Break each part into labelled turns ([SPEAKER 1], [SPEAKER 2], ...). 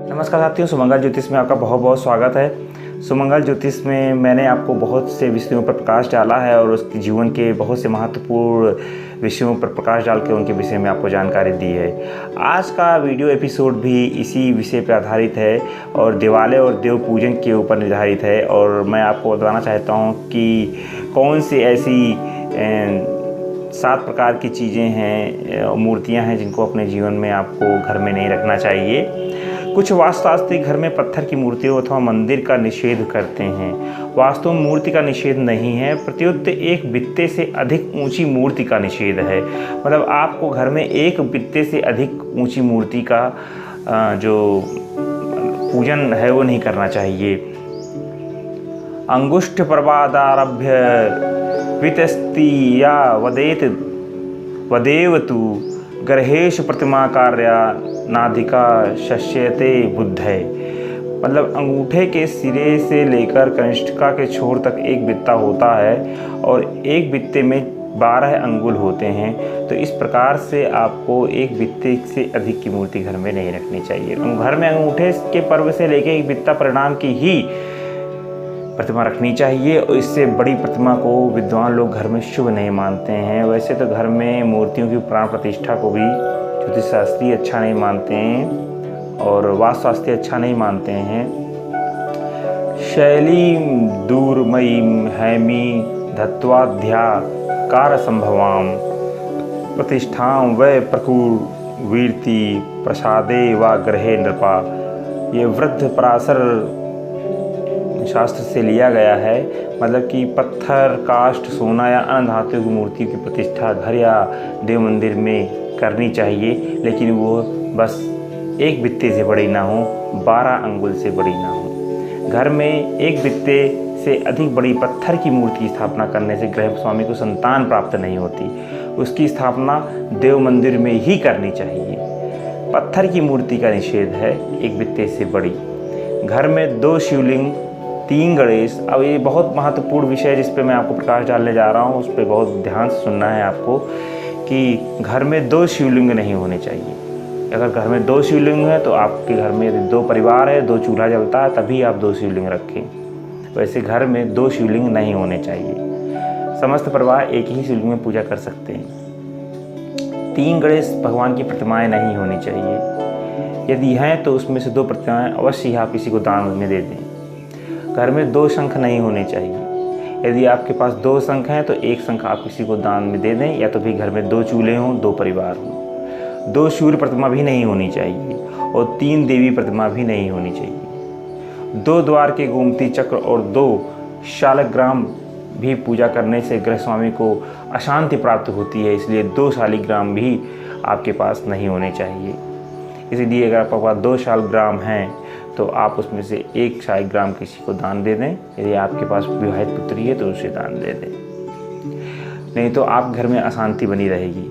[SPEAKER 1] नमस्कार साथियों, सुमंगल ज्योतिष में आपका बहुत बहुत स्वागत है। सुमंगल ज्योतिष में मैंने आपको बहुत से विषयों पर प्रकाश डाला है और उसके जीवन के बहुत से महत्वपूर्ण विषयों पर प्रकाश डाल के उनके विषय में आपको जानकारी दी है। आज का वीडियो एपिसोड भी इसी विषय पर आधारित है और दिवाले और देव पूजन के ऊपर निर्धारित है। और मैं आपको बताना चाहता हूँ कि कौन सी ऐसी 7 प्रकार की चीज़ें हैं, मूर्तियां हैं जिनको अपने जीवन में आपको घर में नहीं रखना चाहिए। कुछ वास्तुशास्त्री घर में पत्थर की मूर्तियों अथवा मंदिर का निषेध करते हैं। वास्तव में मूर्ति का निषेध नहीं है, प्रत्युत एक बित्ते से अधिक ऊंची मूर्ति का निषेध है। मतलब आपको घर में एक बित्ते से अधिक ऊंची मूर्ति का जो पूजन है वो नहीं करना चाहिए। अंगुष्ठ प्रवादारभ्य वितस्ति या वदेव तु गर्हेश प्रतिमा कार्या नाधिका शस्यते बुद्धे। मतलब अंगूठे के सिरे से लेकर कनिष्ठिका के छोर तक एक बित्ता होता है और एक बित्ते में 12 अंगुल होते हैं। तो इस प्रकार से आपको एक बित्ते से अधिक की मूर्ति घर में नहीं रखनी चाहिए। घर में अंगूठे के पर्व से लेकर एक बित्ता परिणाम की ही प्रतिमा रखनी चाहिए और इससे बड़ी प्रतिमा को विद्वान लोग घर में शुभ नहीं मानते हैं। वैसे तो घर में मूर्तियों की प्राण प्रतिष्ठा को भी ज्योतिष शास्त्री अच्छा नहीं मानते हैं और वास्तुशास्त्री अच्छा नहीं मानते हैं। शैली दूरमयी हैमी धत्वाध्याकार संभवाम प्रतिष्ठाम व प्रकुर्वीर्ति प्रसादे व ग्रहे नृपा। ये वृद्ध पराशर शास्त्र से लिया गया है। मतलब कि पत्थर, काष्ठ, सोना या अन्य धातु की मूर्ति की प्रतिष्ठा घर या देव मंदिर में करनी चाहिए, लेकिन वो बस एक बित्ते से बड़ी ना हो, 12 अंगुल से बड़ी ना हो। घर में एक बित्ते से अधिक बड़ी पत्थर की मूर्ति की स्थापना करने से गृह स्वामी को संतान प्राप्त नहीं होती। उसकी स्थापना देव मंदिर में ही करनी चाहिए। पत्थर की मूर्ति का निषेध है एक बित्ते से बड़ी। घर में 2 शिवलिंग, 3 गणेश। अब ये बहुत महत्वपूर्ण विषय है जिस पे मैं आपको प्रकाश डालने जा रहा हूँ, उस पर बहुत ध्यान से सुनना है आपको कि घर में 2 शिवलिंग नहीं होने चाहिए। अगर घर में 2 शिवलिंग है तो आपके घर में यदि 2 परिवार है, 2 चूल्हा जलता है, तभी आप 2 शिवलिंग रखें। वैसे घर में 2 शिवलिंग नहीं होने चाहिए। समस्त परिवार एक ही शिवलिंग में पूजा कर सकते हैं। 3 गणेश भगवान की प्रतिमाएँ नहीं होनी चाहिए। यदि हैं तो उसमें से 2 प्रतिमाएँ अवश्य ही आप किसी को दान में दे दें। घर में 2 शंख नहीं होने चाहिए। यदि आपके पास 2 शंख हैं तो 1 शंख आप किसी को दान में दे दें, या तो फिर घर में 2 चूल्हे हों, 2 परिवार हों। 2 सूर्य प्रतिमा भी नहीं होनी चाहिए और 3 देवी प्रतिमा भी नहीं होनी चाहिए। 2 द्वार के गोमती चक्र और 2 शालग्राम भी पूजा करने से गृह स्वामी को अशांति प्राप्त होती है, इसलिए 2 शालिग्राम भी आपके पास नहीं होने चाहिए। इसलिए अगर आपके पास 2 शालग्राम हैं तो आप उसमें से 1 शालिग्राम किसी को दान दे दें। यदि आपके पास विवाहित पुत्री है तो उसे दान दे दें, नहीं तो आप घर में अशांति बनी रहेगी।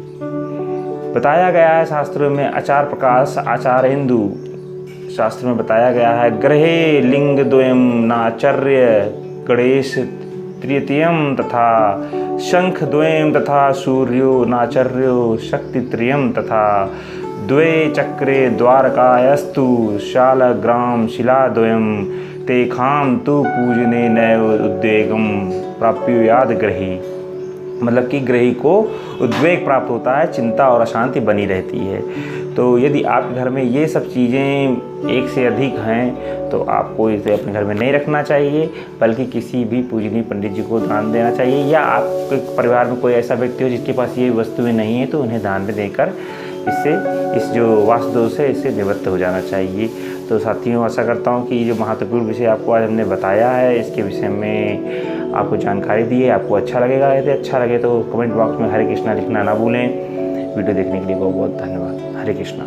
[SPEAKER 1] बताया गया है शास्त्रों में आचार प्रकाश आचारेन्दु शास्त्र में बताया गया है ग्रहे लिंग द्वयम नाचर्य गणेश तृतीयम तथा शंख द्वयम तथा सूर्यो नाचर्यो शक्ति त्रयम तथा 2 चक्रे द्वारकायस्तु शालग्राम शिलाद्वयं तेखाम तु पूजने नैव उद्वेगम प्राप्युयाद ग्रही। मतलब कि ग्रही को उद्वेग प्राप्त होता है, चिंता और अशांति बनी रहती है। तो यदि आपके घर में ये सब चीज़ें एक से अधिक हैं तो आपको इसे अपने घर में नहीं रखना चाहिए, बल्कि किसी भी पूजनीय पंडित जी को दान देना चाहिए, या आपके परिवार में कोई ऐसा व्यक्ति हो जिसके पास ये वस्तुएं नहीं है तो उन्हें दान में देकर इससे इस जो वास्तु दोष है इससे निवृत्त हो जाना चाहिए। तो साथियों, आशा करता हूँ कि ये जो महत्वपूर्ण विषय आपको आज हमने बताया है इसके विषय में आपको जानकारी दी है, आपको अच्छा लगेगा। यदि अच्छा लगे तो कमेंट बॉक्स में हरे कृष्णा लिखना ना भूलें। वीडियो देखने के लिए बहुत बहुत धन्यवाद। हरे कृष्णा।